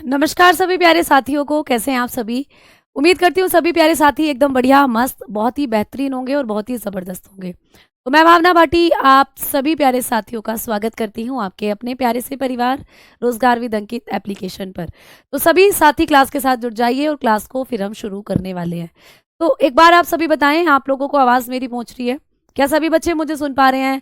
नमस्कार सभी प्यारे साथियों को, कैसे हैं आप सभी। उम्मीद करती हूँ सभी प्यारे साथी एकदम बढ़िया, मस्त, बहुत ही बेहतरीन होंगे और बहुत ही ज़बरदस्त होंगे। तो मैं भावना भाटी आप सभी प्यारे साथियों का स्वागत करती हूँ आपके अपने प्यारे से परिवार रोजगार विद अंकित एप्लीकेशन पर। तो सभी साथी क्लास के साथ जुड़ जाइए और क्लास को फिर हम शुरू करने वाले हैं। तो एक बार आप सभी बताएं, आप लोगों को आवाज़ मेरी पहुँच रही है? क्या सभी बच्चे मुझे सुन पा रहे हैं?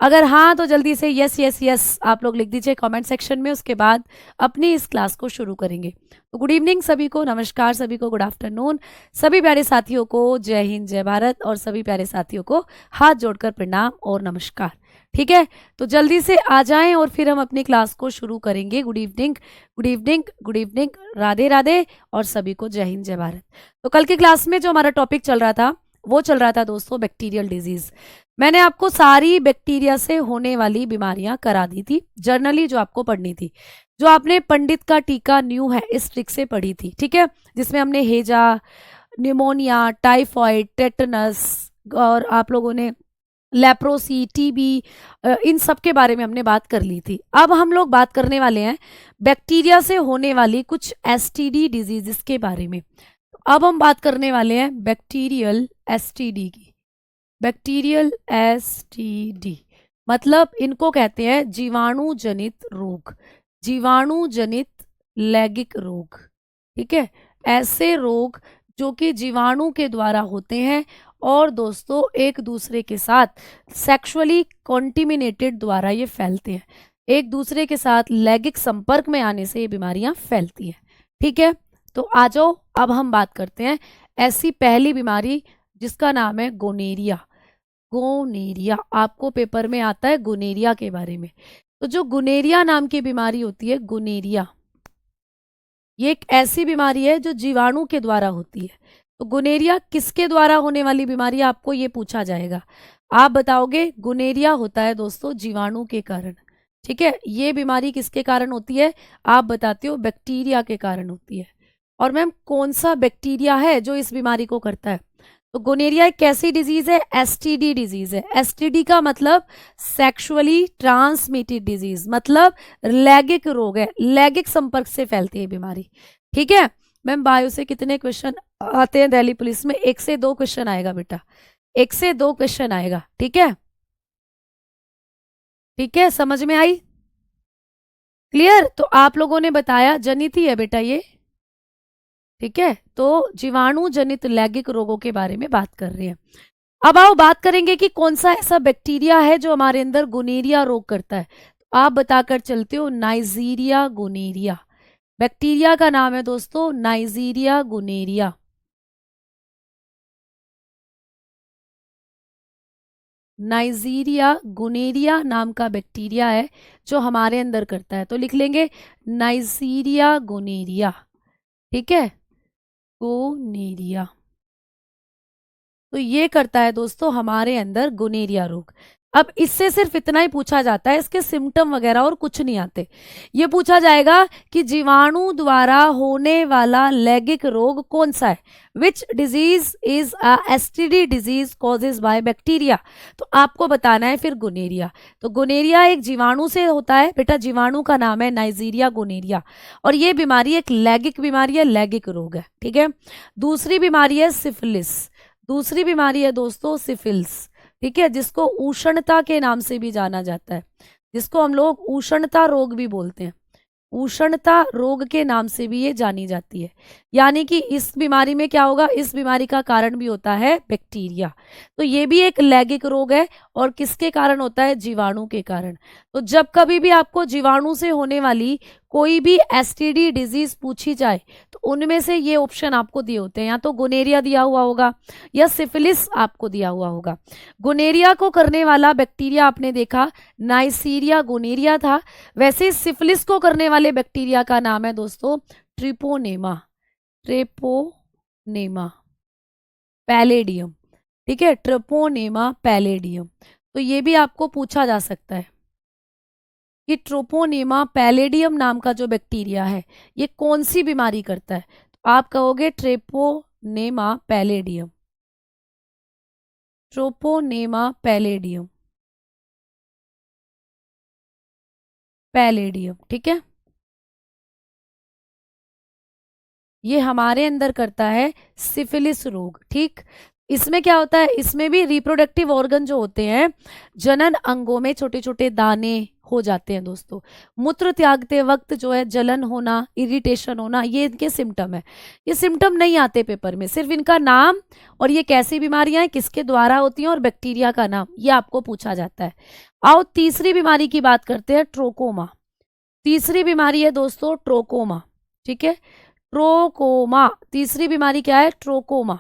अगर हाँ तो जल्दी से यस यस यस आप लोग लिख दीजिए कमेंट सेक्शन में। उसके बाद अपनी इस क्लास को शुरू करेंगे। तो गुड इवनिंग सभी को, नमस्कार सभी को, गुड आफ्टरनून सभी प्यारे साथियों को, जय हिंद जय भारत, और सभी प्यारे साथियों को हाथ जोड़कर प्रणाम और नमस्कार। ठीक है, तो जल्दी से आ जाएं और फिर हम अपनी क्लास को शुरू करेंगे। Good evening, good evening, good evening, Radhe Radhe, और सभी को जय हिंद जय भारत। तो कल की क्लास में जो हमारा टॉपिक चल रहा था वो चल रहा था दोस्तों बैक्टीरियल डिजीज। मैंने आपको सारी बैक्टीरिया से होने वाली बीमारियां करा दी थी, जर्नली जो आपको पढ़नी थी, जो आपने पंडित का टीका न्यू है इस ट्रिक से पढ़ी थी। ठीक है, जिसमें हमने हेजा, निमोनिया, टाइफॉइड, टेटनस, और आप लोगों ने लेप्रोसी, टीबी, इन सब के बारे में हमने बात कर ली थी। अब हम लोग बात करने वाले हैं बैक्टीरिया से होने वाली कुछ एसटीडी डिजीज के बारे में। अब हम बात करने वाले हैं बैक्टीरियल एसटीडी की। बैक्टीरियल एसटीडी मतलब इनको कहते हैं जीवाणु जनित रोग, जीवाणु जनित लैंगिक रोग। ठीक है, ऐसे रोग जो कि जीवाणु के द्वारा होते हैं और दोस्तों एक दूसरे के साथ सेक्सुअली कॉन्टिमिनेटेड द्वारा ये फैलते हैं। एक दूसरे के साथ लैंगिक संपर्क में आने से ये बीमारियां फैलती हैं। ठीक है, तो आ जाओ अब हम बात करते हैं ऐसी पहली बीमारी जिसका नाम है गोनेरिया। गोनेरिया आपको पेपर में आता है गोनेरिया के बारे में। तो जो गोनेरिया नाम की बीमारी होती है, गोनेरिया, ये एक ऐसी बीमारी है जो जीवाणु के द्वारा होती है। तो गोनेरिया किसके द्वारा होने वाली बीमारी है, आपको ये पूछा जाएगा। आप बताओगे गोनेरिया होता है दोस्तों जीवाणु के कारण। ठीक है, ये बीमारी किसके कारण होती है, आप बताते हो बैक्टीरिया के कारण होती है। और मैम कौन सा बैक्टीरिया है जो इस बीमारी को करता है? तो गोनेरिया एक कैसी डिजीज है? एसटीडी डिजीज है। एसटीडी का मतलब सेक्सुअली ट्रांसमिटेड डिजीज, मतलब लैंगिक रोग है, लैंगिक संपर्क से फैलती है बीमारी। ठीक है मैम, बायो से कितने क्वेश्चन आते हैं दिल्ली पुलिस में? 1 से 2 क्वेश्चन आएगा बेटा, 1 से 2 क्वेश्चन आएगा। ठीक है, ठीक है, समझ में आई? क्लियर? तो आप लोगों ने बताया जनित ही है बेटा ये। ठीक है, तो जीवाणु जनित लैंगिक रोगों के बारे में बात कर रहे हैं। अब आओ बात करेंगे कि कौन सा ऐसा बैक्टीरिया है जो हमारे अंदर गोनेरिया रोग करता है। तो आप बताकर चलते हो नाइजीरिया गोनेरिया। बैक्टीरिया का नाम है दोस्तों नाइजीरिया गोनेरिया। नाइजीरिया गोनेरिया नाम का बैक्टीरिया है जो हमारे अंदर करता है। तो लिख लेंगे नाइजीरिया गोनेरिया। ठीक है, गोनेरिया, तो ये करता है दोस्तों हमारे अंदर गोनेरिया रोग। अब इससे सिर्फ इतना ही पूछा जाता है, इसके सिम्टम वगैरह और कुछ नहीं आते। ये पूछा जाएगा कि जीवाणु द्वारा होने वाला लैंगिक रोग कौन सा है, which disease is a STD disease causes by bacteria. तो आपको बताना है फिर गोनेरिया। तो गोनेरिया एक जीवाणु से होता है बेटा, जीवाणु का नाम है नाइजीरिया गोनेरिया, और ये बीमारी एक लैंगिक बीमारी है, लैंगिक रोग है। ठीक है, दूसरी बीमारी है सिफिलिस। दूसरी बीमारी है दोस्तों सिफिल्स। ठीक है, जिसको उष्णता के नाम से भी जाना जाता है, जिसको हम लोग उष्णता रोग भी बोलते हैं। उष्णता रोग के नाम से भी ये जानी जाती है। यानी कि इस बीमारी में क्या होगा, इस बीमारी का कारण भी होता है बैक्टीरिया। तो ये भी एक लैंगिक रोग है, और किसके कारण होता है? जीवाणु के कारण। तो जब कभी भी आपको जीवाणु से होने वाली कोई भी एसटीडी डिजीज पूछी जाए तो उनमें से ये ऑप्शन आपको दिए होते हैं, या तो गोनेरिया दिया हुआ होगा या सिफिलिस आपको दिया हुआ होगा। गोनेरिया को करने वाला बैक्टीरिया आपने देखा नाइसीरिया गोनेरिया था, वैसे सिफिलिस को करने वाले बैक्टीरिया का नाम है दोस्तों ट्रिपोनेमा। Treponema palladium. ठीक है, ट्रिपोनेमा पैलेडियम। तो ये भी आपको पूछा जा सकता है कि ट्रोपोनेमा पैलेडियम नाम का जो बैक्टीरिया है ये कौन सी बीमारी करता है। तो आप कहोगे ट्रेपोनेमा पैलेडियम, ट्रोपोनेमा पैलेडियम, पैलेडियम। ठीक है, ये हमारे अंदर करता है सिफिलिस रोग। ठीक, इसमें क्या होता है, इसमें भी रिप्रोडक्टिव ऑर्गन जो होते हैं, जनन अंगों में छोटे छोटे दाने हो जाते हैं दोस्तों। मूत्र त्यागते वक्त जो है जलन होना, इरिटेशन होना, ये इनके सिम्टम है। ये सिम्टम नहीं आते पेपर में, सिर्फ इनका नाम और ये कैसी बीमारियां हैं, किसके द्वारा होती हैं, और बैक्टीरिया का नाम ये आपको पूछा जाता है। आओ तीसरी बीमारी की बात करते हैं, ट्रोकोमा। तीसरी बीमारी है दोस्तों ट्रोकोमा। ठीक है, ट्रोकोमा तीसरी बीमारी क्या है, ट्रोकोमा।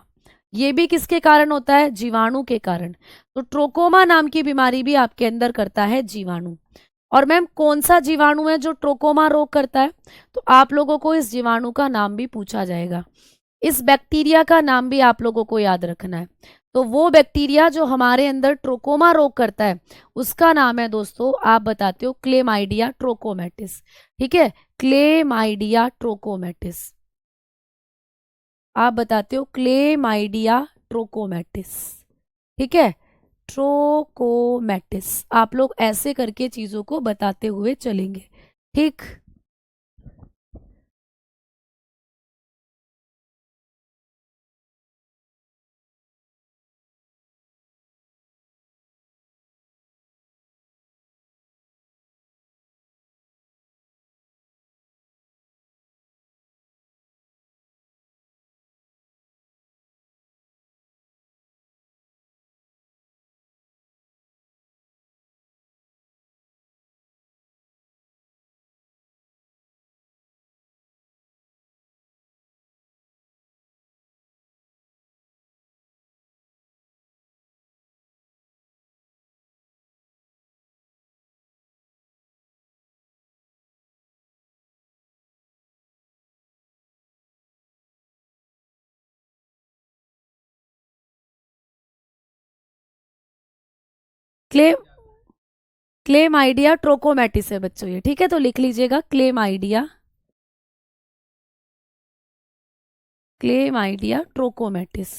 ये भी किसके कारण होता है, जीवाणु के कारण। तो ट्रोकोमा नाम की बीमारी भी आपके अंदर करता है जीवाणु। और मैम कौन सा जीवाणु है जो ट्रोकोमा रोग करता है, तो आप लोगों को इस जीवाणु का नाम भी पूछा जाएगा। इस बैक्टीरिया का नाम भी आप लोगों को याद रखना है। तो वो बैक्टीरिया जो हमारे अंदर ट्रोकोमा रोग करता है उसका नाम है दोस्तों, आप बताते हो क्लेमाइडिया ट्रोकोमेटिस। ठीक है, क्लेमाइडिया ट्रोकोमेटिस, आप बताते हो क्लेमाइडिया ट्रोकोमेटिस। ठीक है, ट्रोकोमेटिस, आप लोग ऐसे करके चीजों को बताते हुए चलेंगे। ठीक, क्ले क्लेम आइडिया ट्रोकोमेटिस है बच्चों ये। ठीक है, तो लिख लीजिएगा क्लेम आइडिया, क्लेम आइडिया ट्रोकोमेटिस।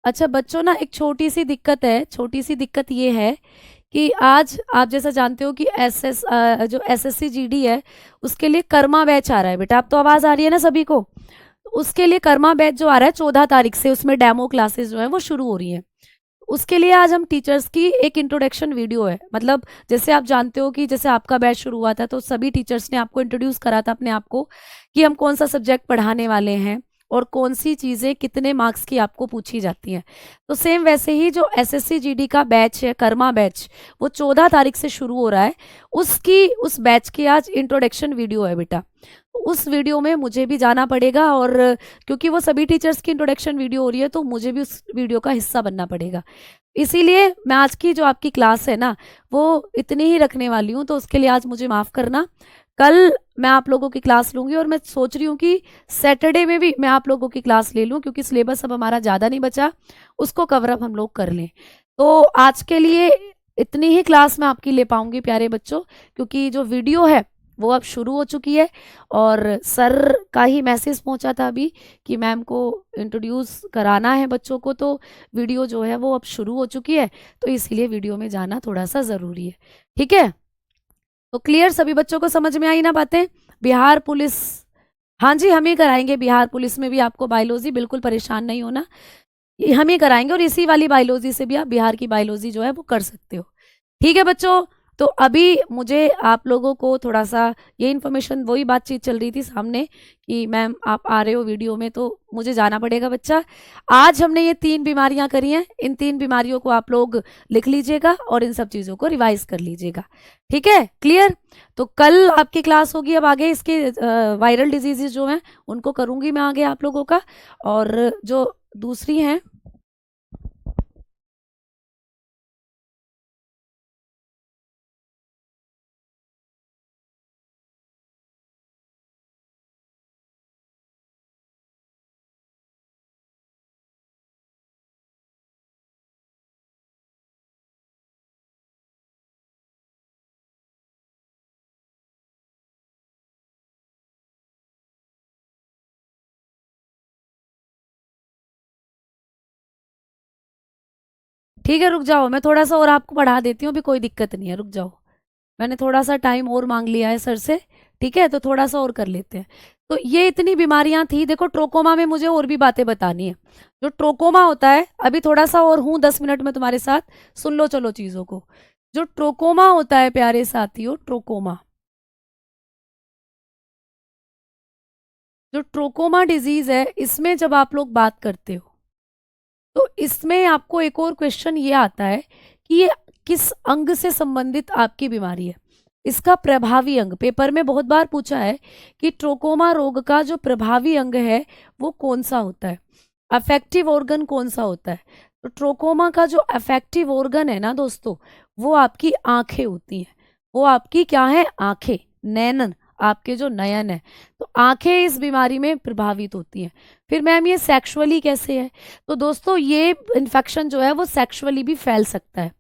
अच्छा बच्चों ना, एक छोटी सी दिक्कत है, छोटी सी दिक्कत ये है कि आज आप जैसा जानते हो कि जो एसएससी जीडी है उसके लिए कर्मा बैच आ रहा है बेटा। आप तो आवाज आ रही है ना सभी को, उसके लिए कर्मा बैच जो आ रहा है 14 तारीख से, उसमें डेमो क्लासेस जो है वो शुरू हो रही हैं। उसके लिए आज हम टीचर्स की एक इंट्रोडक्शन वीडियो है, मतलब जैसे आप जानते हो कि जैसे आपका बैच शुरू हुआ था तो सभी टीचर्स ने आपको इंट्रोड्यूस करा था अपने आप को कि हम कौन सा सब्जेक्ट पढ़ाने वाले हैं और कौन सी चीज़ें कितने मार्क्स की आपको पूछी जाती हैं। तो सेम वैसे ही जो एसएससी जीडी का बैच है, कर्मा बैच, वो 14 तारीख से शुरू हो रहा है। उस बैच की आज इंट्रोडक्शन वीडियो है बेटा। उस वीडियो में मुझे भी जाना पड़ेगा, और क्योंकि वो सभी टीचर्स की इंट्रोडक्शन वीडियो हो रही है तो मुझे भी उस वीडियो का हिस्सा बनना पड़ेगा। इसीलिए मैं आज की जो आपकी क्लास है ना वो इतनी ही रखने वाली हूँ, तो उसके लिए आज मुझे माफ़ करना। कल मैं आप लोगों की क्लास लूंगी, और मैं सोच रही हूँ कि सैटरडे में भी मैं आप लोगों की क्लास ले लूँ, क्योंकि सिलेबस अब हमारा ज़्यादा नहीं बचा, उसको कवर अप हम लोग कर लें। तो आज के लिए इतनी ही क्लास मैं आपकी ले पाऊंगी प्यारे बच्चों, क्योंकि जो वीडियो है वो अब शुरू हो चुकी है। और सर का ही मैसेज पहुंचा था अभी कि मैम को इंट्रोड्यूस कराना है बच्चों को, तो वीडियो जो है वो अब शुरू हो चुकी है, तो इसीलिए वीडियो में जाना थोड़ा सा ज़रूरी है। ठीक है, तो क्लियर, सभी बच्चों को समझ में आई ना बातें। बिहार पुलिस, हाँ जी हम ही कराएंगे, बिहार पुलिस में भी आपको बायोलॉजी, बिल्कुल परेशान नहीं होना, ये हम ही कराएंगे। और इसी वाली बायोलॉजी से भी आप बिहार की बायोलॉजी जो है वो कर सकते हो। ठीक है बच्चों, तो अभी मुझे आप लोगों को थोड़ा सा ये इन्फॉर्मेशन, वही बातचीत चल रही थी सामने कि मैम आप आ रहे हो वीडियो में, तो मुझे जाना पड़ेगा बच्चा। आज हमने ये 3 बीमारियां करी हैं, इन 3 बीमारियों को आप लोग लिख लीजिएगा और इन सब चीज़ों को रिवाइज कर लीजिएगा। ठीक है, क्लियर। तो कल आपकी क्लास होगी, अब आगे इसके वायरल डिजीजेज जो हैं उनको करूँगी मैं आगे आप लोगों का, और जो दूसरी हैं, ठीक है रुक जाओ, मैं थोड़ा सा और आपको पढ़ा देती हूँ, अभी कोई दिक्कत नहीं है, रुक जाओ। मैंने थोड़ा सा टाइम और मांग लिया है सर से। ठीक है, तो थोड़ा सा और कर लेते हैं। तो ये इतनी बीमारियां थी। देखो ट्रोकोमा में मुझे और भी बातें बतानी है। जो ट्रोकोमा होता है, अभी थोड़ा सा और हूँ 10 मिनट में तुम्हारे साथ, सुन लो चलो चीजों को। जो ट्रोकोमा होता है प्यारे साथियों, ट्रोकोमा, जो ट्रोकोमा डिजीज है, इसमें जब आप लोग बात करते हो तो इसमें आपको एक और क्वेश्चन ये आता है कि ये किस अंग से संबंधित आपकी बीमारी है। इसका प्रभावी अंग पेपर में बहुत बार पूछा है कि ट्रोकोमा रोग का जो प्रभावी अंग है वो कौन सा होता है, अफेक्टिव ऑर्गन कौन सा होता है। तो ट्रोकोमा का जो अफेक्टिव ऑर्गन है ना दोस्तों, वो आपकी आंखें होती हैं। वो आपकी क्या है, आंखें, नैनन, आपके जो नयन है। तो आंखें इस बीमारी में प्रभावित होती हैं। फिर मैम ये सेक्सुअली कैसे है, तो दोस्तों ये इन्फेक्शन जो है वो सेक्सुअली भी फैल सकता है।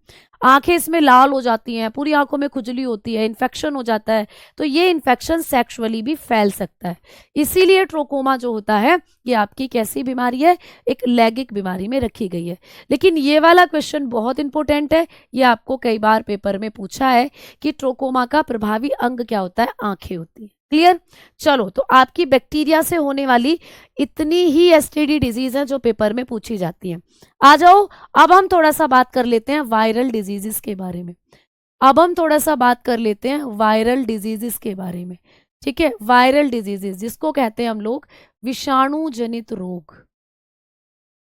आंखें इसमें लाल हो जाती हैं, पूरी आंखों में खुजली होती है, इन्फेक्शन हो जाता है, तो ये इन्फेक्शन सेक्सुअली भी फैल सकता है। इसीलिए ट्रोकोमा जो होता है ये आपकी कैसी बीमारी है, एक लैंगिक बीमारी में रखी गई है। लेकिन ये वाला क्वेश्चन बहुत इंपॉर्टेंट है, ये आपको कई बार पेपर में पूछा है कि ट्रोकोमा का प्रभावी अंग क्या होता है, आंखें होती है। क्लियर। चलो, तो आपकी बैक्टीरिया से होने वाली इतनी ही एसटीडी डिजीज है जो पेपर में पूछी जाती है। आ जाओ, अब हम थोड़ा सा बात कर लेते हैं वायरल डिजीजेस के बारे में। अब हम थोड़ा सा बात कर लेते हैं वायरल डिजीजेस के बारे में। ठीक है, वायरल डिजीजेस जिसको कहते हैं हम लोग विषाणु जनित रोग,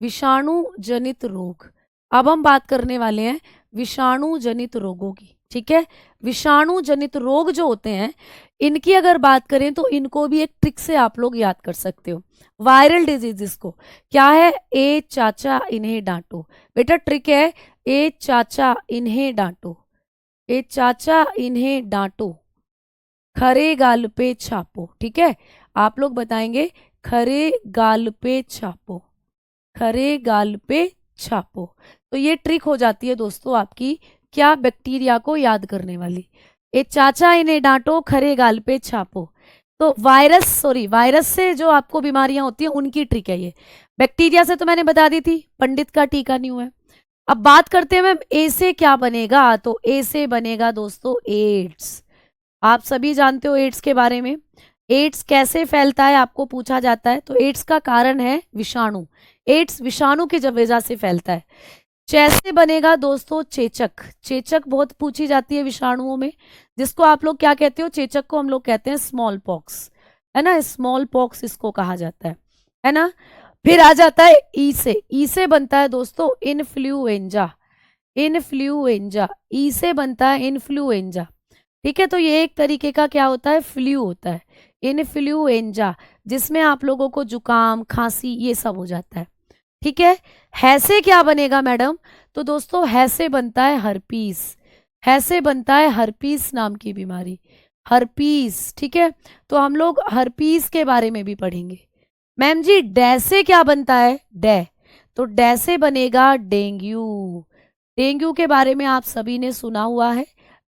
विषाणु जनित रोग। अब हम बात करने वाले हैं विषाणु जनित रोगों की। ठीक है, विषाणु जनित रोग जो होते हैं इनकी अगर बात करें तो इनको भी एक ट्रिक से आप लोग याद कर सकते हो। वायरल डिजीजेस को क्या है, ए चाचा इन्हें डांटो। बेटा ट्रिक है, ए चाचा इन्हें डांटो, ए चाचा इन्हें डांटो, खरे गाल पे छापो। ठीक है, आप लोग बताएंगे खरे गाल पे छापो, खरे गाल पे छापो। तो ये ट्रिक हो जाती है दोस्तों आपकी क्या, बैक्टीरिया को याद करने वाली। ए चाचा इन्हें डांटो, खरे गाल पे छापो। तो वायरस से जो आपको बीमारियां होती हैं उनकी ट्रिक है ये। बैक्टीरिया से तो मैंने बता दी थी, पंडित का टीका नहीं हुआ है। अब बात करते हैं मैम ए से क्या बनेगा, तो ए से बनेगा दोस्तों एड्स। आप सभी जानते हो एड्स के बारे में। एड्स कैसे फैलता है आपको पूछा जाता है, तो एड्स का कारण है विषाणु। एड्स विषाणु की वजह से फैलता है। कैसे बनेगा दोस्तों, चेचक। चेचक बहुत पूछी जाती है विषाणुओं में, जिसको आप लोग क्या कहते हो, चेचक को हम लोग कहते हैं स्मॉल पॉक्स, है ना, स्मॉल पॉक्स इसको कहा जाता है ना। फिर आ जाता है ई से। ई से बनता है दोस्तों इन्फ्लुएंजा, इन्फ्लुएंजा, ई से बनता है इन्फ्लुएंजा। ठीक है, तो ये एक तरीके का क्या होता है, फ्लू होता है, इन्फ्लुएंजा, जिसमें आप लोगों को जुकाम खांसी ये सब हो जाता है। ठीक है, है से क्या बनेगा मैडम, तो दोस्तों है से बनता है हर्पीस, है से बनता है हर्पीस नाम की बीमारी, हर्पीस। ठीक है, तो हम लोग हर्पीस के बारे में भी पढ़ेंगे। मैम जी डै से क्या बनता है, डै, तो डै से बनेगा डेंगू। डेंगू के बारे में आप सभी ने सुना हुआ है।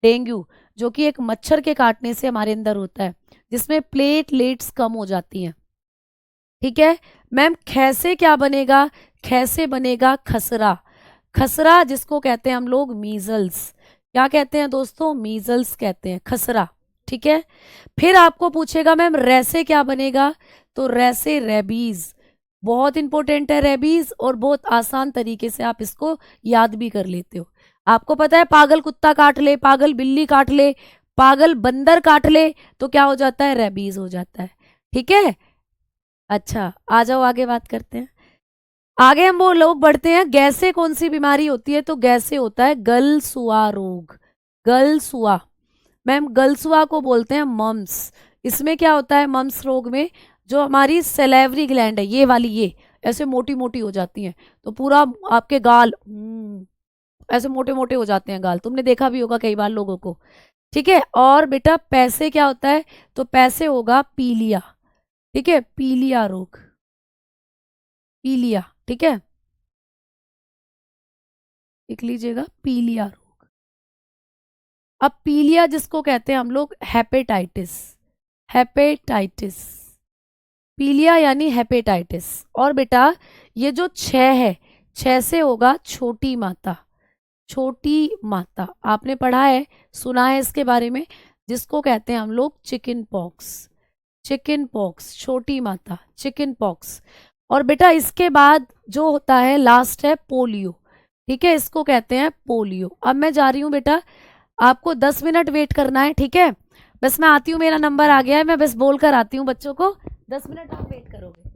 डेंगू जो कि एक मच्छर के काटने से हमारे अंदर होता है, जिसमें प्लेटलेट्स कम हो जाती हैं। ठीक है मैम, खे से क्या बनेगा, खे से बनेगा खसरा, खसरा जिसको कहते हैं हम लोग मीजल्स। क्या कहते हैं दोस्तों, मीजल्स कहते हैं, खसरा। ठीक है, फिर आपको पूछेगा मैम रै से क्या बनेगा, तो रै से रेबीज। बहुत इंपॉर्टेंट है रेबीज, और बहुत आसान तरीके से आप इसको याद भी कर लेते हो। आपको पता है पागल कुत्ता काट ले, पागल बिल्ली काट ले, पागल बंदर काट ले, तो क्या हो जाता है, रेबीज हो जाता है। ठीक है, अच्छा आ जाओ आगे बात करते हैं। आगे हम वो लोग बढ़ते हैं, गैस से कौन सी बीमारी होती है, तो गैस से होता है गलसुआ रोग। गलसुआ, मैम गलसुआ को बोलते हैं मम्स। इसमें क्या होता है, मम्स रोग में जो हमारी सेलेवरी ग्लैंड है ये वाली, ये ऐसे मोटी मोटी हो जाती हैं, तो पूरा आपके गाल ऐसे मोटे मोटे हो जाते हैं गाल, तुमने देखा भी होगा कई बार लोगों को। ठीक है, और बेटा पैसे क्या होता है, तो पैसे होगा पीलिया। ठीक है, पीलिया रोग, पीलिया। ठीक है, लिख लीजिएगा पीलिया रोग। अब पीलिया जिसको कहते हैं हम लोग हेपेटाइटिस, हेपेटाइटिस, पीलिया यानी हेपेटाइटिस। और बेटा ये जो 6 है, 6 से होगा छोटी माता, छोटी माता। आपने पढ़ा है, सुना है इसके बारे में। जिसको कहते हैं हम लोग चिकन पॉक्स। चिकन पॉक्स, छोटी माता, चिकन पॉक्स। और बेटा इसके बाद जो होता है लास्ट है पोलियो। ठीक है, इसको कहते हैं पोलियो। अब मैं जा रही हूँ बेटा, आपको 10 मिनट वेट करना है, ठीक है। बस मैं आती हूँ, मेरा नंबर आ गया है, मैं बस बोल कर आती हूँ बच्चों को, 10 मिनट आप वेट करोगे।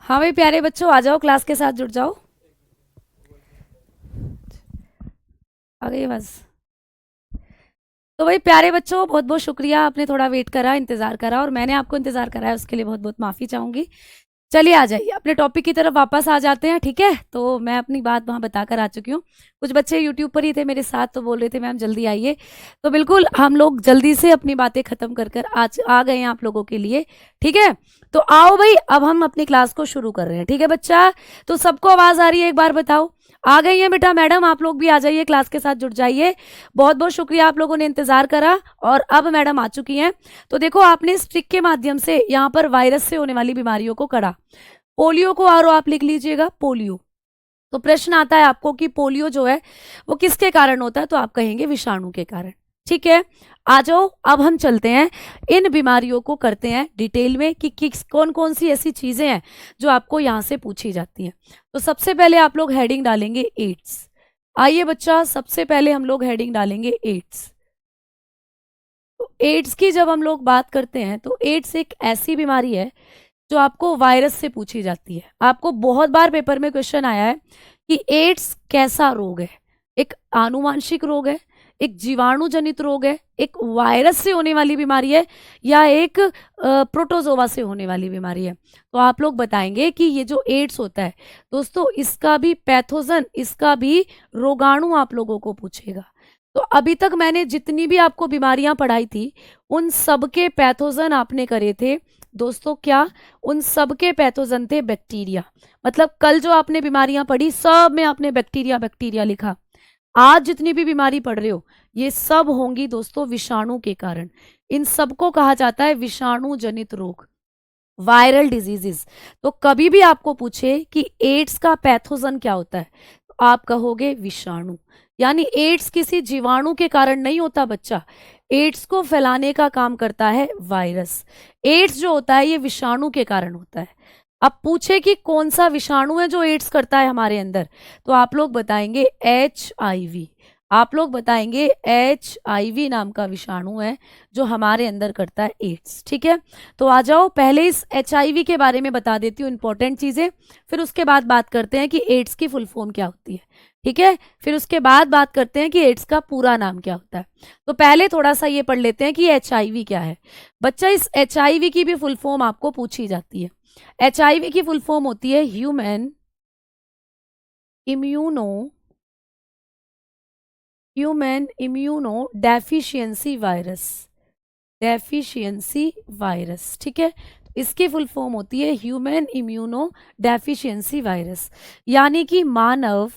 हाँ भाई प्यारे बच्चों, आ जाओ, क्लास के साथ जुड़ जाओ। आ गई बस। तो भाई प्यारे बच्चों, बहुत बहुत शुक्रिया, आपने थोड़ा वेट करा, इंतजार करा, और मैंने आपको इंतजार कराया, उसके लिए बहुत बहुत माफी चाहूंगी। चलिए आ जाइए, अपने टॉपिक की तरफ वापस आ जाते हैं। ठीक है, तो मैं अपनी बात वहां बताकर आ चुकी हूँ। कुछ बच्चे यूट्यूब पर ही थे मेरे साथ, तो बोल रहे थे मैम जल्दी आइए। तो बिल्कुल हम लोग जल्दी से अपनी बातें खत्म कर कर आज आ गए हैं आप लोगों के लिए। ठीक है, तो आओ भाई, अब हम अपनी क्लास को शुरू कर रहे हैं। ठीक है बच्चा, तो सबको आवाज आ रही है, एक बार बताओ। आ गई है बेटा? मैडम आप लोग भी आ जाइए, क्लास के साथ जुड़ जाइए। बहुत बहुत शुक्रिया, आप लोगों ने इंतजार करा, और अब मैडम आ चुकी हैं। तो देखो, आपने इस ट्रिक के माध्यम से यहाँ पर वायरस से होने वाली बीमारियों को करा। पोलियो को आरो आप लिख लीजिएगा, पोलियो। तो प्रश्न आता है आपको कि पोलियो जो है वो किसके कारण होता है, तो आप कहेंगे विषाणु के कारण। ठीक है, आ जाओ, अब हम चलते हैं, इन बीमारियों को करते हैं डिटेल में कि किस कौन कौन सी ऐसी चीजें हैं जो आपको यहां से पूछी जाती हैं। तो सबसे पहले आप लोग हेडिंग डालेंगे एड्स। आइए बच्चा, सबसे पहले हम लोग हेडिंग डालेंगे एड्स। तो एड्स की जब हम लोग बात करते हैं, तो एड्स एक ऐसी बीमारी है जो आपको वायरस से पूछी जाती है। आपको बहुत बार पेपर में क्वेश्चन आया है कि एड्स कैसा रोग है। एक आनुवांशिक रोग है, एक जीवाणु जनित रोग है, एक वायरस से होने वाली बीमारी है, या एक प्रोटोजोवा से होने वाली बीमारी है। तो आप लोग बताएंगे कि ये जो एड्स होता है दोस्तों, इसका भी पैथोजन, इसका भी रोगाणु आप लोगों को पूछेगा। तो अभी तक मैंने जितनी भी आपको बीमारियां पढ़ाई थी, उन सबके पैथोजन आपने करे थे दोस्तों। क्या? उन सबके पैथोजन थे बैक्टीरिया। मतलब कल जो आपने बीमारियां पढ़ी, सब में आपने बैक्टीरिया बैक्टीरिया लिखा। आज जितनी भी बीमारी पढ़ रहे हो, ये सब होंगी दोस्तों विषाणु के कारण। इन सबको कहा जाता है विषाणु जनित रोग, वायरल डिजीजेस। तो कभी भी आपको पूछे कि एड्स का पैथोजन क्या होता है, तो आप कहोगे विषाणु। यानी एड्स किसी जीवाणु के कारण नहीं होता बच्चा, एड्स को फैलाने का काम करता है वायरस। एड्स जो होता है ये विषाणु के कारण होता है। अब पूछे कि कौन सा विषाणु है जो एड्स करता है हमारे अंदर, तो आप लोग बताएंगे HIV। आप लोग बताएंगे HIV नाम का विषाणु है जो हमारे अंदर करता है एड्स। ठीक है, तो आ जाओ, पहले इस HIV के बारे में बता देती हूँ इंपॉर्टेंट चीजें, फिर उसके बाद बात करते हैं कि एड्स की फुल फॉर्म क्या होती है। ठीक है, फिर उसके बाद बात करते हैं कि एड्स का पूरा नाम क्या होता है। तो पहले थोड़ा सा ये पढ़ लेते हैं कि HIV क्या है। बच्चा, इस HIV की भी फुल फॉर्म आपको पूछी जाती है। HIV की फुल फॉर्म होती है human immuno deficiency virus. Deficiency virus, ठीक है, इसकी फुल फॉर्म होती है ह्यूमन इम्यूनो डेफिशिएंसी वायरस। यानी कि मानव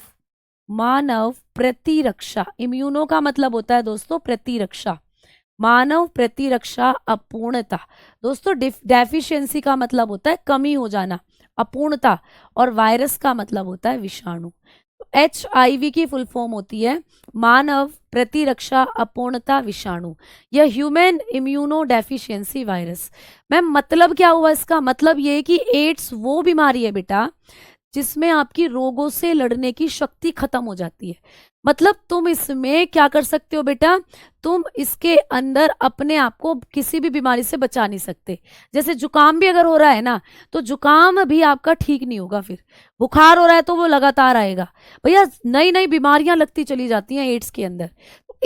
प्रतिरक्षा। इम्यूनो का मतलब होता है दोस्तों प्रतिरक्षा, मानव प्रतिरक्षा अपूर्णता। दोस्तों डेफिशिएंसी का मतलब होता है कमी हो जाना, अपूर्णता, और वायरस का मतलब होता है विषाणु। HIV की फुल फॉर्म होती है मानव प्रतिरक्षा अपूर्णता विषाणु, यह human immuno deficiency virus. Ma'am मतलब क्या हुआ इसका? मतलब ये कि एड्स वो बीमारी है बेटा जिसमें आपकी रोगों से लड़ने की शक्ति खत्म हो जाती है। मतलब तुम इसमें क्या कर सकते हो बेटा, तुम इसके अंदर अपने आप को किसी भी बीमारी से बचा नहीं सकते। जैसे जुकाम भी अगर हो रहा है ना, तो जुकाम भी आपका ठीक नहीं होगा, फिर बुखार हो रहा है तो वो लगातार आएगा। भैया नई नई बीमारियां लगती चली जाती हैं एड्स के अंदर।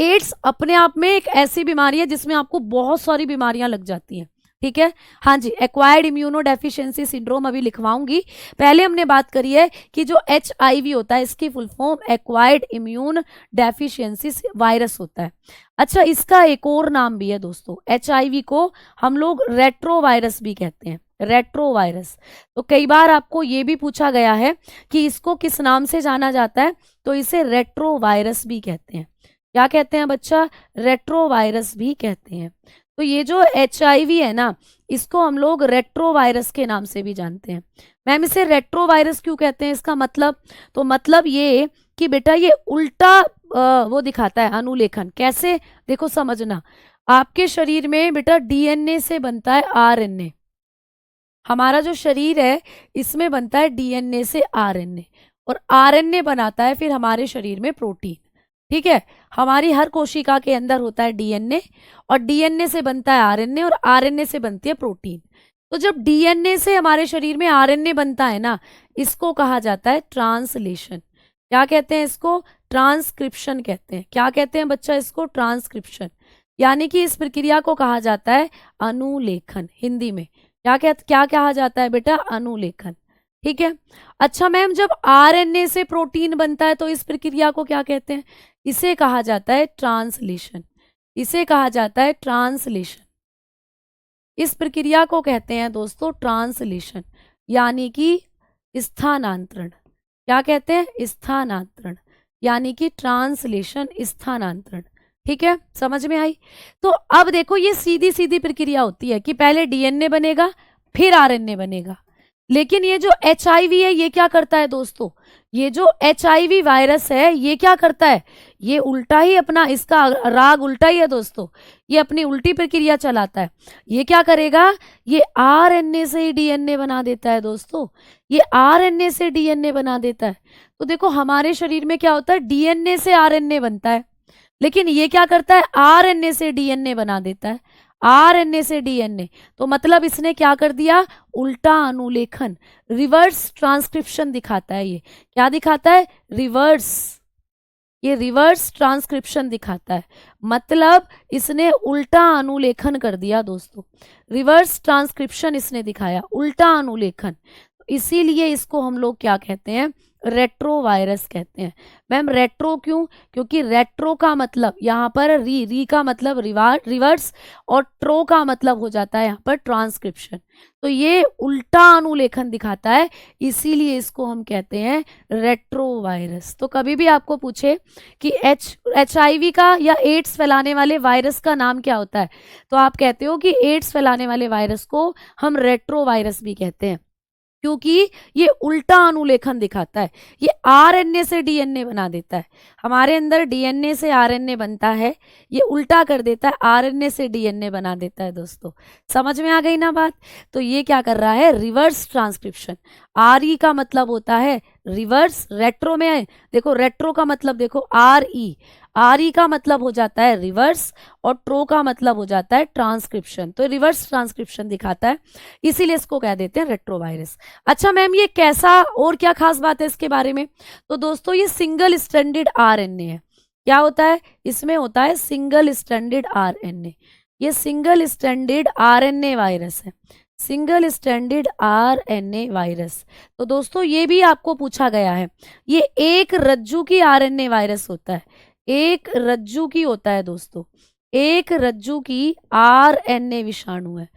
एड्स अपने आप में एक ऐसी बीमारी है जिसमें आपको बहुत सारी बीमारियां लग जाती हैं। ठीक है, हाँ जी, एक्वायर्ड इम्यूनो डेफिशिएंसी सिंड्रोम अभी लिखवाऊंगी। पहले हमने बात करी है कि जो HIV होता है इसकी full form acquired immune deficiency virus होता है। अच्छा, इसका एक और नाम भी है दोस्तों, HIV को हम लोग रेट्रो वायरस भी कहते हैं, रेट्रो वायरस। तो कई बार आपको ये भी पूछा गया है कि इसको किस नाम से जाना जाता है, तो इसे रेट्रो वायरस भी कहते हैं। क्या कहते हैं बच्चा? रेट्रो वायरस भी कहते हैं। तो ये जो HIV है ना, इसको हम लोग रेट्रो वायरस के नाम से भी जानते हैं। मैम इसे रेट्रो वायरस क्यों कहते हैं, इसका मतलब? तो मतलब ये कि बेटा ये उल्टा वो दिखाता है अनुलेखन। कैसे? देखो समझना, आपके शरीर में बेटा DNA से बनता है RNA। हमारा जो शरीर है इसमें बनता है DNA से RNA, और RNA बनाता है फिर हमारे शरीर में प्रोटीन। ठीक है, हमारी हर कोशिका के अंदर होता है DNA, और DNA से बनता है RNA, और RNA से बनती है प्रोटीन। तो जब डीएनए से हमारे शरीर में आरएनए बनता है ना, इसको कहा जाता है ट्रांसलेशन। क्या कहते हैं इसको? ट्रांसक्रिप्शन कहते हैं। क्या कहते हैं बच्चा इसको? ट्रांसक्रिप्शन। यानी कि इस प्रक्रिया को कहा जाता है अनुलेखन। हिंदी में क्या कहा जाता है बेटा? अनुलेखन। ठीक है। अच्छा मैम, जब आरएनए से प्रोटीन बनता है तो इस प्रक्रिया को क्या कहते हैं? इसे कहा जाता है ट्रांसलेशन। इसे कहा जाता है ट्रांसलेशन। इस प्रक्रिया को कहते हैं दोस्तों ट्रांसलेशन, यानी कि स्थानांतरण। क्या कहते हैं? स्थानांतरण, यानी कि ट्रांसलेशन, स्थानांतरण। ठीक है, समझ में आई? तो अब देखो, ये सीधी सीधी प्रक्रिया होती है कि पहले डीएनए बनेगा फिर आरएनए बनेगा। लेकिन ये जो एचआईवी है ये क्या करता है दोस्तों? ये जो एचआईवी वायरस है ये क्या करता है? ये उल्टा ही अपना, इसका राग उल्टा ही है दोस्तों, ये अपनी उल्टी प्रक्रिया चलाता है। ये क्या करेगा? ये आरएनए से ही डीएनए बना देता है दोस्तों। ये आरएनए से डीएनए बना देता है। तो देखो हमारे शरीर में क्या होता है? डीएनए से आरएनए बनता है, लेकिन ये क्या करता है? आरएनए से डीएनए बना देता है। आरएनए से डीएनए, तो मतलब इसने क्या कर दिया? उल्टा अनुलेखन, रिवर्स ट्रांसक्रिप्शन दिखाता है। ये क्या दिखाता है? रिवर्स। ये रिवर्स ट्रांसक्रिप्शन दिखाता है, मतलब इसने उल्टा अनुलेखन कर दिया दोस्तों। रिवर्स ट्रांसक्रिप्शन इसने दिखाया, उल्टा अनुलेखन। इसीलिए इसको हम लोग क्या कहते हैं? रेट्रो वायरस कहते हैं। मैम रेट्रो क्यों? क्योंकि रेट्रो का मतलब यहाँ पर री का मतलब रिवर्स, और ट्रो का मतलब हो जाता है यहाँ पर ट्रांसक्रिप्शन। तो ये उल्टा अनुलेखन दिखाता है, इसीलिए इसको हम कहते हैं रेट्रो वायरस। तो कभी भी आपको पूछे कि एचआईवी का या एड्स फैलाने वाले वायरस का नाम क्या होता है, तो आप कहते हो कि एड्स फैलाने वाले वायरस को हम रेट्रो वायरस भी कहते हैं, क्योंकि ये उल्टा अनुलेखन दिखाता है। ये आरएनए से डीएनए बना देता है। हमारे अंदर डीएनए से आरएनए बनता है, ये उल्टा कर देता है, आरएनए से डीएनए बना देता है दोस्तों। समझ में आ गई ना बात? तो ये क्या कर रहा है? Reverse transcription. आरई का मतलब होता है रिवर्स, रेट्रो में है देखो, रेट्रो का मतलब देखो आरई, आरई का मतलब हो जाता है रिवर्स, और ट्रो का मतलब हो जाता है ट्रांसक्रिप्शन। तो रिवर्स ट्रांसक्रिप्शन दिखाता है, इसीलिए इसको कह देते हैं रेट्रोवायरस। अच्छा मैम, ये कैसा और क्या खास बात है इसके बारे में? तो दोस्तों ये सिंगल स्ट्रैंडेड आरएनए है। क्या होता है इसमें? होता है सिंगल स्ट्रैंडेड आरएनए। ये सिंगल स्ट्रैंडेड आरएनए वायरस है, सिंगल स्ट्रैंडेड आरएनए वायरस। तो दोस्तों ये भी आपको पूछा गया है, ये एक रज्जू की आरएनए वायरस होता है, एक रज्जू की होता है दोस्तों, एक रज्जू की आरएनए विषाणु है,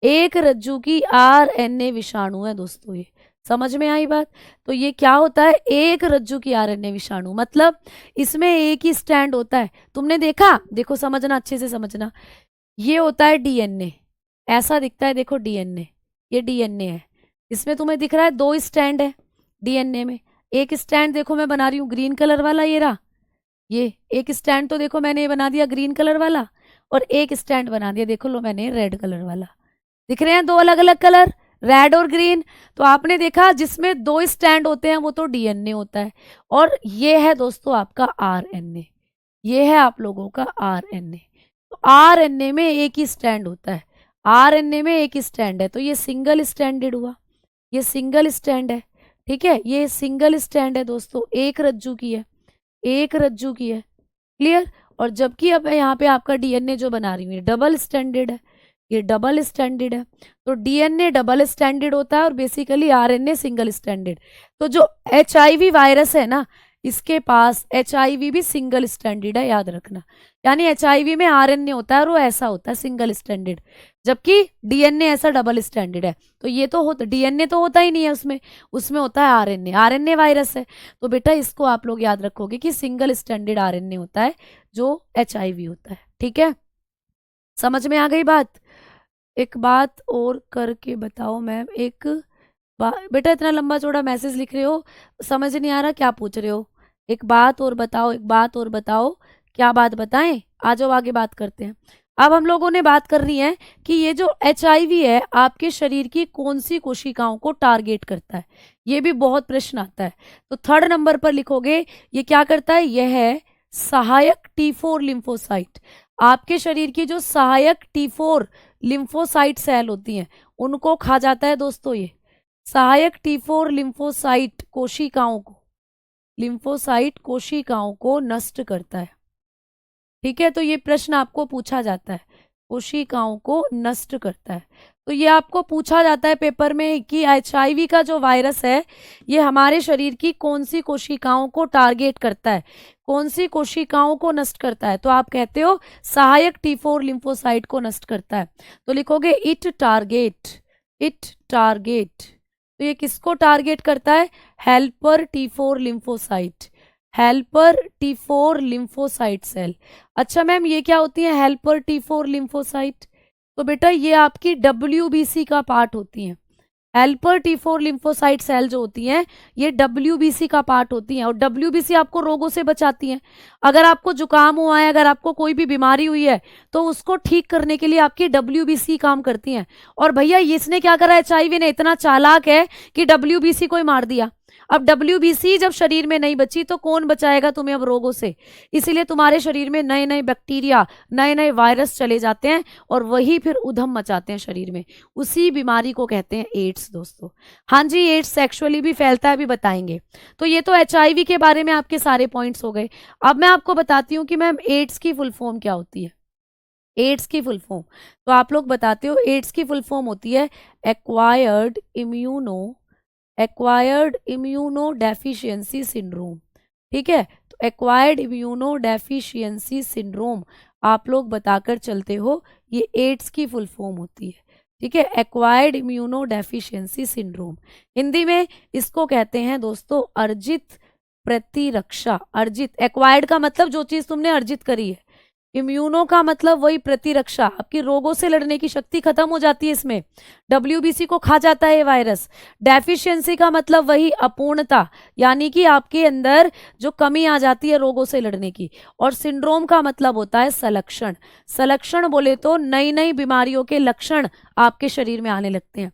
एक रज्जू की आरएनए विषाणु है दोस्तों। ये समझ में आई बात? तो ये क्या होता है? एक रज्जू की आरएनए विषाणु, मतलब इसमें एक ही स्टैंड होता है। तुमने देखा? देखो समझना, अच्छे से समझना। ये होता है डीएनए, ऐसा दिखता है देखो डीएनए, ये डीएनए है। इसमें तुम्हें दिख रहा है दो स्टैंड है डीएनए में। एक स्टैंड देखो मैं बना रही हूँ ग्रीन कलर वाला, ये रहा, ये एक स्टैंड तो देखो मैंने ये बना दिया ग्रीन कलर वाला, और एक स्टैंड बना दिया देखो लो मैंने रेड कलर वाला। दिख रहे हैं दो अलग अलग कलर, रेड और ग्रीन। तो आपने देखा जिसमें दो स्टैंड होते हैं वो तो डीएनए होता है, और ये है दोस्तों आपका आरएनए, ये है आप लोगों का आरएनए। तो आरएनए में एक ही स्टैंड होता है, आरएनए में एक ही स्टैंड है, तो ये सिंगल स्टैंडेड हुआ, ये सिंगल स्टैंड है। ठीक है, ये सिंगल स्टैंड है दोस्तों, एक रज्जू की है, एक रज्जू की है। क्लियर? और जबकि अब यहाँ पे आपका डीएनए जो बना रही हूँ ये डबल स्टैंडर्ड है, ये डबल स्टैंडर्ड है। तो डीएनए डबल स्टैंडर्ड होता है और बेसिकली आरएनए सिंगल स्टैंडर्ड। तो जो एचआईवी वायरस है ना, इसके पास एचआईवी भी सिंगल स्टैंडर्ड है, याद रखना। यानी एचआईवी में आरएनए होता है और वो ऐसा होता है सिंगल स्टैंडर्ड, जबकि डीएनए ऐसा डबल स्टैंडर्ड है। तो ये तो डीएनए तो होता ही नहीं है उसमें, उसमें होता है आरएनए, आरएनए वायरस है। तो बेटा इसको आप लोग याद रखोगे कि सिंगल स्टैंडर्ड आरएनए होता है जो एचआईवी होता है। ठीक है, समझ में आ गई बात? एक बात और करके बताओ मैम, एक बेटा इतना लंबा चौड़ा मैसेज लिख रहे हो, समझ नहीं आ रहा क्या पूछ रहे हो। एक बात और बताओ, एक बात और बताओ, क्या बात बताएं? आ जाओ आगे बात करते हैं। अब हम लोगों ने बात करनी है कि ये जो एचआईवी है आपके शरीर की कौन सी कोशिकाओं को टारगेट करता है, ये भी बहुत प्रश्न आता है। तो थर्ड नंबर पर लिखोगे ये क्या करता है, यह है सहायक T4 लिम्फोसाइट। आपके शरीर की जो सहायक T4 लिम्फोसाइट सेल होती हैं उनको खा जाता है दोस्तों। ये सहायक T4 लिम्फोसाइट कोशिकाओं को नष्ट करता है। ठीक है, तो ये प्रश्न आपको पूछा जाता है, कोशिकाओं को नष्ट करता है। तो ये आपको पूछा जाता है पेपर में कि HIV का जो वायरस है ये हमारे शरीर की कौन सी कोशिकाओं को टारगेट करता है, कौन सी कोशिकाओं को नष्ट करता है। तो आप कहते हो सहायक T4 लिम्फोसाइट को नष्ट करता है, तो लिखोगे इट टारगेट। तो ये किसको टारगेट करता है? Helper T4 lymphocyte cell. अच्छा मैम ये क्या होती है हेल्पर T4 लिम्फोसाइट? तो बेटा ये आपकी WBC का पार्ट होती हैं। हेल्पर T4 लिम्फोसाइट सेल जो होती हैं ये WBC का पार्ट होती हैं, और WBC आपको रोगों से बचाती हैं। अगर आपको जुकाम हुआ है, अगर आपको कोई भी बीमारी हुई है, तो उसको ठीक करने के लिए आपकी WBC काम करती हैं। और भैया इसने क्या करा, HIV ने इतना चालाक है कि WBC को ही मार दिया। अब WBC जब शरीर में नहीं बची तो कौन बचाएगा तुम्हें अब रोगों से? इसीलिए तुम्हारे शरीर में नए नए बैक्टीरिया, नए नए वायरस चले जाते हैं और वही फिर उधम मचाते हैं शरीर में। उसी बीमारी को कहते हैं एड्स दोस्तों। हाँ जी, एड्स सेक्सुअली भी फैलता है, भी बताएंगे। तो ये तो HIV के बारे में आपके सारे पॉइंट्स हो गए। अब मैं आपको बताती हूँ कि मैम एड्स की फुल फॉर्म क्या होती है। एड्स की फुल फॉर्म तो आप लोग बताते हो, एड्स की फुल फॉर्म होती है एक्वायर्ड इम्यूनो डेफिशिएंसी सिंड्रोम। ठीक है, तो एक्वायर्ड इम्यूनो डेफिशिएंसी सिंड्रोम आप लोग बताकर चलते हो, ये एड्स की फुल फॉर्म होती है। ठीक है, acquired immuno deficiency syndrome. Hindi में इसको कहते हैं दोस्तों अर्जित प्रतिरक्षा। अर्जित, एक्वायर्ड का मतलब जो चीज तुमने अर्जित करी है, इम्यूनो का मतलब वही प्रतिरक्षा, आपकी रोगों से लड़ने की शक्ति खत्म हो जाती है इसमें, WBC को खा जाता है ये वायरस। डेफिशिएंसी का मतलब वही अपूर्णता, यानी कि आपके अंदर जो कमी आ जाती है रोगों से लड़ने की। और सिंड्रोम का मतलब होता है संलक्षण। संलक्षण बोले तो नई नई बीमारियों के लक्षण आपके शरीर में आने लगते हैं।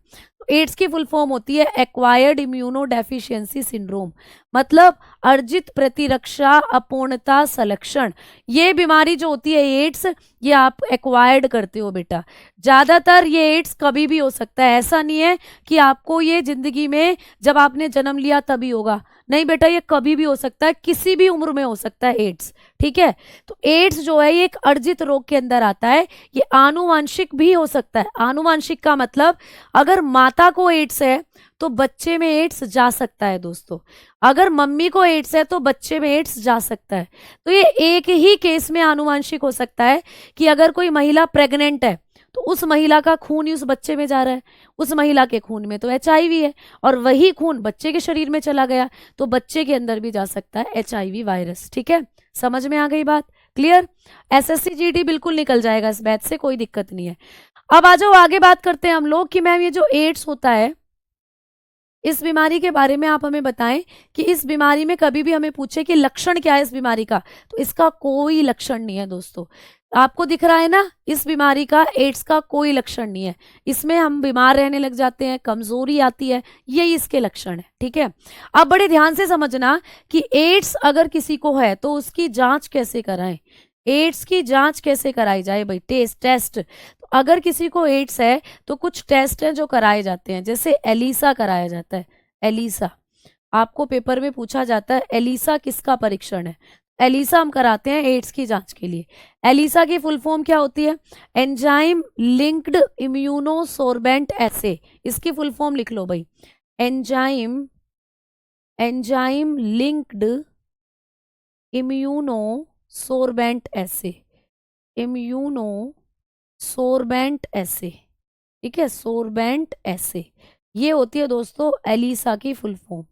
एड्स की फुल फॉर्म होती है एक्वायर्ड इम्यूनो डेफिशिएंसी सिंड्रोम, मतलब अर्जित प्रतिरक्षा अपूर्णता संलक्षण। ये बीमारी जो होती है एड्स, ये आप एक्वायर्ड करते हो बेटा। ज्यादातर ये एड्स कभी भी हो सकता है, ऐसा नहीं है कि आपको ये जिंदगी में जब आपने जन्म लिया तभी होगा। नहीं बेटा, ये कभी भी हो सकता है, किसी भी उम्र में हो सकता है एड्स। ठीक है, तो एड्स जो है ये एक अर्जित रोग के अंदर आता है। ये आनुवांशिक भी हो सकता है। आनुवांशिक का मतलब अगर माता को एड्स है तो बच्चे में एड्स जा सकता है दोस्तों। अगर मम्मी को एड्स है तो बच्चे में एड्स जा सकता है। तो ये एक ही केस में आनुवांशिक हो सकता है कि अगर कोई महिला प्रेग्नेंट है तो उस महिला का खून ही उस बच्चे में जा रहा है, उस महिला के खून में तो HIV है, और वही खून बच्चे के शरीर में चला गया तो बच्चे के अंदर भी जा सकता है HIV वायरस। ठीक है, समझ में आ गई बात? क्लियर? SSC GD बिल्कुल निकल जाएगा इस बैच से, कोई दिक्कत नहीं है। अब आ जाओ आगे बात करते हैं हम लोग कि मैम ये जो एड्स होता है, इस बीमारी के बारे में आप हमें बताएं कि इस बीमारी में कभी भी हमें पूछे कि लक्षण क्या है इस बीमारी का, तो इसका कोई लक्षण नहीं है दोस्तों। आपको दिख रहा है ना, इस बीमारी का, एड्स का कोई लक्षण नहीं है। इसमें हम बीमार रहने लग जाते हैं, कमजोरी आती है, यही इसके लक्षण है। ठीक है, अब बड़े ध्यान से समझना कि एड्स अगर किसी को है तो उसकी जांच कैसे कराएं। एड्स की जांच कैसे कराई जाए भाई? टेस्ट। तो अगर किसी को एड्स है तो कुछ टेस्ट हैं जो कराए जाते हैं, जैसे एलिसा कराया जाता है। एलिसा आपको पेपर में पूछा जाता है, एलिसा किसका परीक्षण है? एलिसा हम कराते हैं एड्स की जांच के लिए। एलिसा की फुल फॉर्म क्या होती है? एंजाइम लिंक्ड इम्यूनोसोर्बेंट एसे। इसकी फुल फॉर्म लिख लो भाई, एंजाइम लिंक्ड इम्यूनोसोर्बेंट एसे। इम्यूनोसोर्बेंट एसे। ठीक है, सोर्बेंट एसे, ये होती है दोस्तों एलिसा की फुल फॉर्म।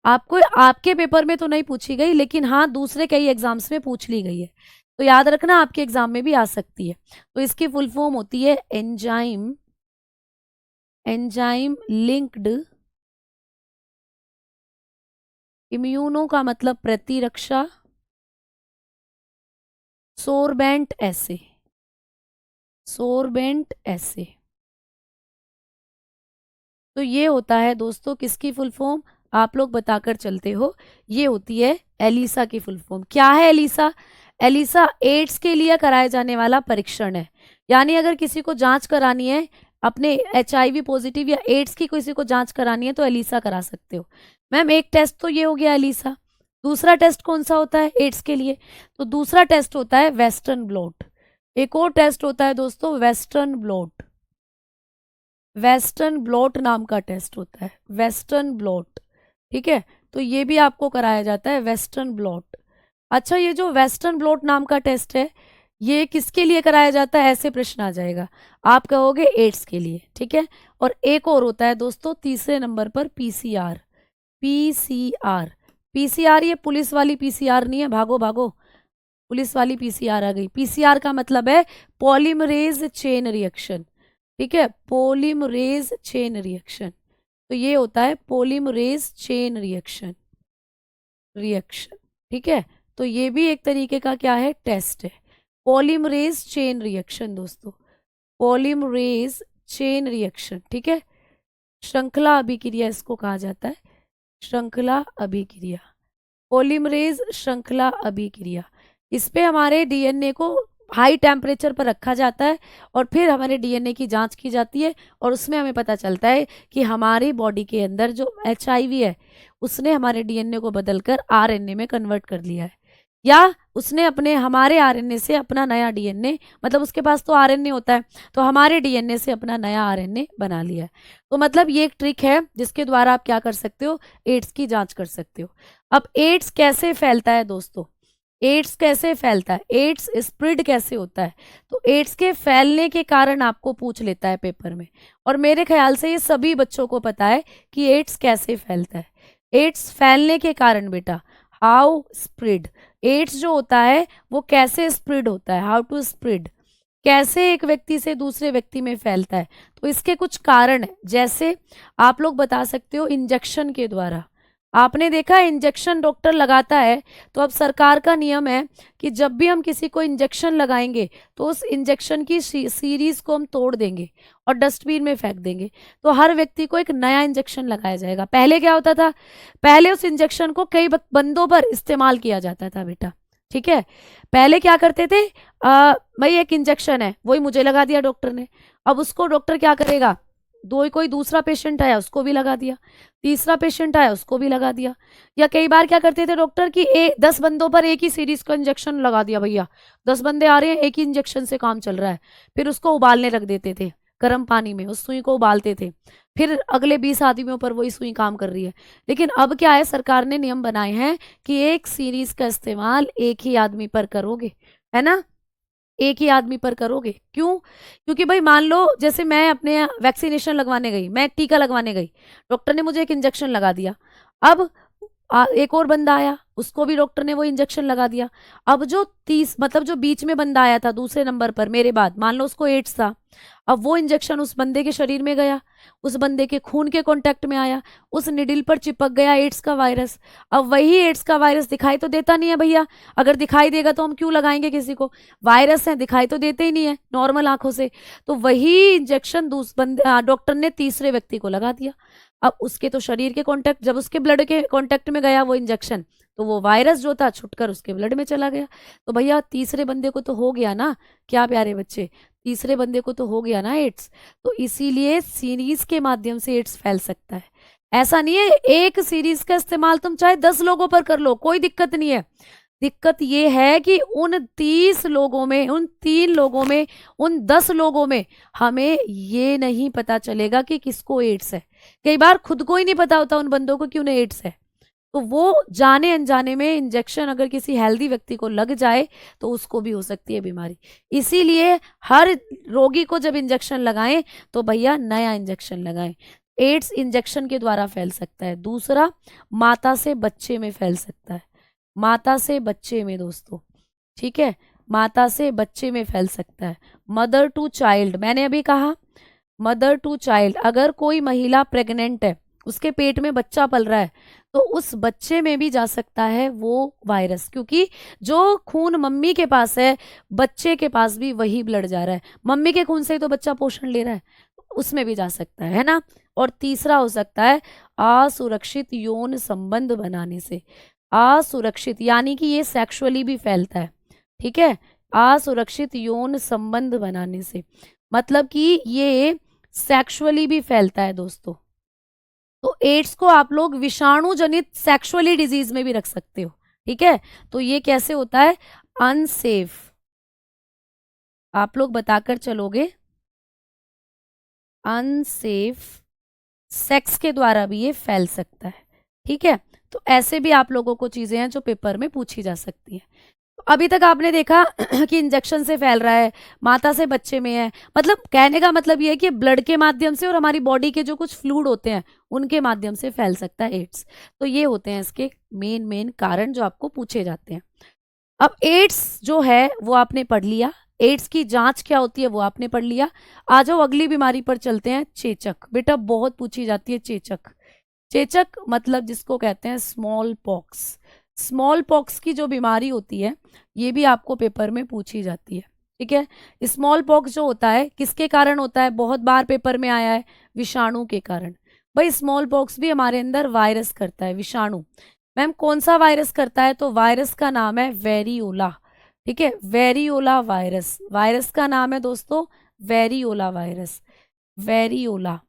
आपको आपके पेपर में तो नहीं पूछी गई, लेकिन हाँ दूसरे कई एग्जाम्स में पूछ ली गई है, तो याद रखना आपके एग्जाम में भी आ सकती है। तो इसकी फुल फॉर्म होती है एंजाइम लिंक्ड इम्यूनो का मतलब प्रतिरक्षा, सोर्बेंट एसे। तो ये होता है दोस्तों किसकी फुल फॉर्म? आप लोग बताकर चलते हो, ये होती है एलिसा की फुल फॉर्म। क्या है एलिसा? एलिसा एड्स के लिए कराए जाने वाला परीक्षण है। यानी अगर किसी को जांच करानी है अपने HIV पॉजिटिव या एड्स की किसी को जांच करानी है तो एलिसा करा सकते हो। मैम एक टेस्ट तो ये हो गया एलिसा, दूसरा टेस्ट कौन सा होता है एड्स के लिए? तो दूसरा टेस्ट होता है वेस्टर्न ब्लॉट। एक और टेस्ट होता है दोस्तों वेस्टर्न ब्लॉट, वेस्टर्न ब्लॉट नाम का टेस्ट होता है, वेस्टर्न ब्लॉट। ठीक है, तो ये भी आपको कराया जाता है वेस्टर्न ब्लॉट। अच्छा, ये जो वेस्टर्न ब्लॉट नाम का टेस्ट है ये किसके लिए कराया जाता है, ऐसे प्रश्न आ जाएगा, आप कहोगे एड्स के लिए। ठीक है, और एक और होता है दोस्तों तीसरे नंबर पर PCR। PCR, PCR ये पुलिस वाली PCR नहीं है, भागो भागो, पुलिस वाली PCR आ गई। PCR का मतलब है पॉलीमरेज चेन रिएक्शन। ठीक है, पॉलीमरेज चेन रिएक्शन, तो ये होता है पॉलीमरेज चेन रिएक्शन, रिएक्शन। ठीक है, तो ये भी एक तरीके का क्या है, टेस्ट है, पॉलीमरेज चेन रिएक्शन दोस्तों, पॉलीमरेज चेन रिएक्शन। ठीक है, श्रृंखला अभिक्रिया इसको कहा जाता है, श्रृंखला अभिक्रिया, पॉलीमरेज श्रृंखला अभिक्रिया। इस पे हमारे DNA को हाई टेम्परेचर पर रखा जाता है और फिर हमारे DNA की जांच की जाती है और उसमें हमें पता चलता है कि हमारी बॉडी के अंदर जो HIV है उसने हमारे DNA को बदलकर RNA में कन्वर्ट कर लिया है, या उसने अपने हमारे RNA से अपना नया DNA, मतलब उसके पास तो RNA होता है, तो हमारे DNA से अपना नया RNA बना लिया है। तो मतलब ये एक ट्रिक है जिसके द्वारा आप क्या कर सकते हो, एड्स की जांच कर सकते हो। अब एड्स कैसे फैलता है दोस्तों, एड्स कैसे फैलता है, एड्स स्प्रेड कैसे होता है? तो एड्स के फैलने के कारण आपको पूछ लेता है पेपर में, और मेरे ख्याल से ये सभी बच्चों को पता है कि एड्स कैसे फैलता है। एड्स फैलने के कारण बेटा, हाउ स्प्रेड, एड्स जो होता है वो कैसे स्प्रेड होता है, हाउ टू स्प्रेड, कैसे एक व्यक्ति से दूसरे व्यक्ति में फैलता है। तो इसके कुछ कारण है, जैसे आप लोग बता सकते हो इंजेक्शन के द्वारा। आपने देखा इंजेक्शन डॉक्टर लगाता है, तो अब सरकार का नियम है कि जब भी हम किसी को इंजेक्शन लगाएंगे तो उस इंजेक्शन की सीरीज को हम तोड़ देंगे और डस्टबिन में फेंक देंगे, तो हर व्यक्ति को एक नया इंजेक्शन लगाया जाएगा। पहले क्या होता था, पहले उस इंजेक्शन को कई बंदों पर इस्तेमाल किया जाता था बेटा। ठीक है, पहले क्या करते थे, भाई एक इंजेक्शन है वही मुझे लगा दिया डॉक्टर ने, अब उसको डॉक्टर क्या करेगा, कोई दूसरा पेशेंट आया उसको भी लगा दिया, तीसरा पेशेंट आया उसको भी लगा दिया। या कई बार क्या करते थे डॉक्टर कि 10 बंदों पर एक ही सीरीज का इंजेक्शन लगा दिया, भैया 10 बंदे आ रहे हैं एक ही इंजेक्शन से काम चल रहा है, फिर उसको उबालने रख देते थे गर्म पानी में, उस सुई को उबालते थे, फिर अगले 20 आदमियों पर वही सुई काम कर रही है। लेकिन अब क्या है, सरकार ने नियम बनाए हैं कि एक सीरीज का इस्तेमाल एक ही आदमी पर करोगे, है ना, एक ही आदमी पर करोगे। क्यों? क्योंकि भाई मान लो जैसे मैं अपने वैक्सीनेशन लगवाने गई, मैं एक टीका लगवाने गई, डॉक्टर ने मुझे एक इंजेक्शन लगा दिया, अब एक और बंदा आया उसको भी डॉक्टर ने वो इंजेक्शन लगा दिया। अब जो 30 मतलब जो बीच में बंदा आया था दूसरे नंबर पर मेरे बाद, मान लो उसको एड्स था, अब वो इंजेक्शन उस बंदे के शरीर में गया, उस बंदे के खून के कांटेक्ट में आया, उस निडिल पर चिपक गया एड्स का वायरस। अब वही एड्स का वायरस दिखाई तो देता नहीं है भैया, अगर दिखाई देगा तो हम क्यों लगाएंगे किसी को, वायरस है दिखाई तो देते ही नहीं है नॉर्मल आंखों से, तो वही इंजेक्शन डॉक्टर ने तीसरे व्यक्ति को लगा दिया। अब उसके तो शरीर के कांटेक्ट, जब उसके ब्लड के कांटेक्ट में गया वो इंजेक्शन, तो वो वायरस जो था छुटकर उसके ब्लड में चला गया, तो भैया तीसरे बंदे को तो हो गया ना, क्या प्यारे बच्चे, तीसरे बंदे को तो हो गया ना एड्स। तो इसीलिए सीरीज के माध्यम से एड्स फैल सकता है। ऐसा नहीं है एक सीरीज का इस्तेमाल तुम चाहे 10 लोगों पर कर लो, कोई दिक्कत नहीं है, दिक्कत ये है कि उन 30 लोगों में, उन 3 लोगों में, उन 10 लोगों में हमें ये नहीं पता चलेगा कि किसको एड्स है। कई बार खुद को ही नहीं पता होता उन बंदों को कि उन्हें एड्स है, तो वो जाने अनजाने में इंजेक्शन अगर किसी हेल्दी व्यक्ति को लग जाए तो उसको भी हो सकती है बीमारी। इसीलिए हर रोगी को जब इंजेक्शन लगाएं तो भैया नया इंजेक्शन लगाएं। एड्स इंजेक्शन के द्वारा फैल सकता है। दूसरा, माता से बच्चे में फैल सकता है, माता से बच्चे में दोस्तों, ठीक है, माता से बच्चे में फैल सकता है। मदर टू चाइल्ड, मैंने अभी कहा मदर टू चाइल्ड, अगर कोई महिला प्रेग्नेंट है उसके पेट में बच्चा पल रहा है तो उस बच्चे में भी जा सकता है वो वायरस, क्योंकि जो खून मम्मी के पास है बच्चे के पास भी वही ब्लड जा रहा है, मम्मी के खून से ही तो बच्चा पोषण ले रहा है, उसमें भी जा सकता है ना। और तीसरा हो सकता है असुरक्षित यौन संबंध बनाने से, असुरक्षित यानी कि ये सेक्सुअली भी फैलता है, ठीक है, असुरक्षित यौन संबंध बनाने से, मतलब कि ये सेक्सुअली भी फैलता है दोस्तों। तो एड्स को आप लोग विषाणु जनित सेक्सुअली डिजीज में भी रख सकते हो, ठीक है। तो ये कैसे होता है, अनसेफ, आप लोग बताकर चलोगे, अनसेफ सेक्स के द्वारा भी ये फैल सकता है, ठीक है। तो ऐसे भी आप लोगों को चीजें हैं जो पेपर में पूछी जा सकती हैं। तो अभी तक आपने देखा कि इंजेक्शन से फैल रहा है, माता से बच्चे में है, मतलब कहने का मतलब ये है कि ब्लड के माध्यम से और हमारी बॉडी के जो कुछ फ्लूइड होते हैं उनके माध्यम से फैल सकता है एड्स। तो ये होते हैं इसके मेन कारण जो आपको पूछे जाते हैं। अब एड्स जो है वो आपने पढ़ लिया, एड्स की जांच क्या होती है वो आपने पढ़ लिया। आ जाओ अगली बीमारी पर चलते हैं, चेचक। बेटा बहुत पूछी जाती है चेचक। चेचक मतलब जिसको कहते हैं स्मॉल पॉक्स। स्मॉल पॉक्स की जो बीमारी होती है ये भी आपको पेपर में पूछी जाती है, ठीक है। स्मॉल पॉक्स जो होता है किसके कारण होता है, बहुत बार पेपर में आया है, विषाणु के कारण। भाई स्मॉल पॉक्स भी हमारे अंदर वायरस करता है, विषाणु। मैम कौन सा वायरस करता है, तो वायरस का नाम है वेरियोला, ठीक है। वेरियोला वायरस, वायरस का नाम है दोस्तों वेरियोला वायरस, वेरियोला।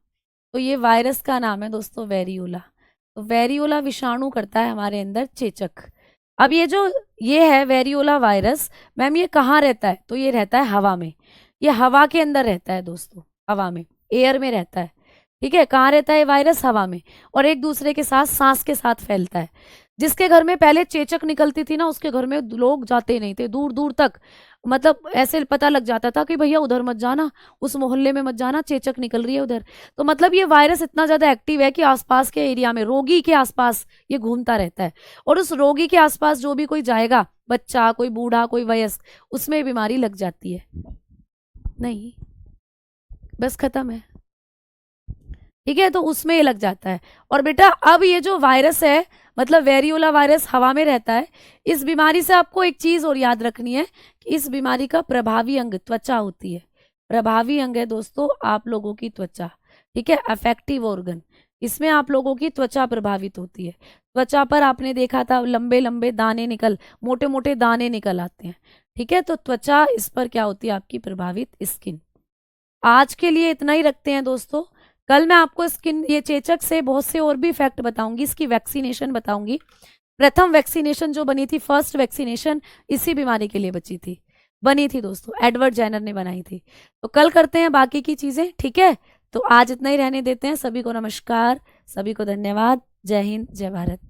तो ये वायरस का नाम है दोस्तों वेरियोला। तो वेरियोला विषाणु करता है हमारे अंदर चेचक। अब ये है वेरियोला वायरस, मैम ये कहाँ रहता है, तो ये रहता है हवा में। ये हवा के अंदर रहता है दोस्तों, हवा में, एयर में रहता है, ठीक है। कहाँ रहता है वायरस, हवा में, और एक दूसरे के साथ सांस के साथ फैलता है। जिसके घर में पहले चेचक निकलती थी ना उसके घर में लोग जाते नहीं थे दूर दूर तक, मतलब ऐसे पता लग जाता था कि भैया उधर मत जाना, उस मोहल्ले में मत जाना, चेचक निकल रही है उधर। तो मतलब ये वायरस इतना ज्यादा एक्टिव है कि आसपास के एरिया में, रोगी के आसपास ये घूमता रहता है, और उस रोगी के आसपास जो भी कोई जाएगा, बच्चा, कोई बूढ़ा, कोई वयस्क, उसमें बीमारी लग जाती है। नहीं, बस खत्म है, ठीक है। तो उसमें ये लग जाता है। और बेटा अब ये जो वायरस है, मतलब वेरियोला वायरस हवा में रहता है। इस बीमारी से आपको एक चीज और याद रखनी है कि इस बीमारी का प्रभावी अंग त्वचा होती है। प्रभावी अंग है दोस्तों आप लोगों की त्वचा, ठीक है, अफेक्टिव ऑर्गन। इसमें आप लोगों की त्वचा प्रभावित होती है। त्वचा पर आपने देखा था लंबे लंबे दाने मोटे मोटे दाने निकल आते हैं, ठीक है। तो त्वचा इस पर क्या होती है आपकी प्रभावित, स्किन। आज के लिए इतना ही रखते हैं दोस्तों। कल मैं आपको स्किन, ये चेचक से बहुत से और भी फैक्ट बताऊंगी, इसकी वैक्सीनेशन बताऊंगी। प्रथम वैक्सीनेशन जो बनी थी, फर्स्ट वैक्सीनेशन इसी बीमारी के लिए बनी थी दोस्तों, एडवर्ड जेनर ने बनाई थी। तो कल करते हैं बाकी की चीजें, ठीक है। तो आज इतना ही रहने देते हैं। सभी को नमस्कार, सभी को धन्यवाद। जय हिंद, जय भारत।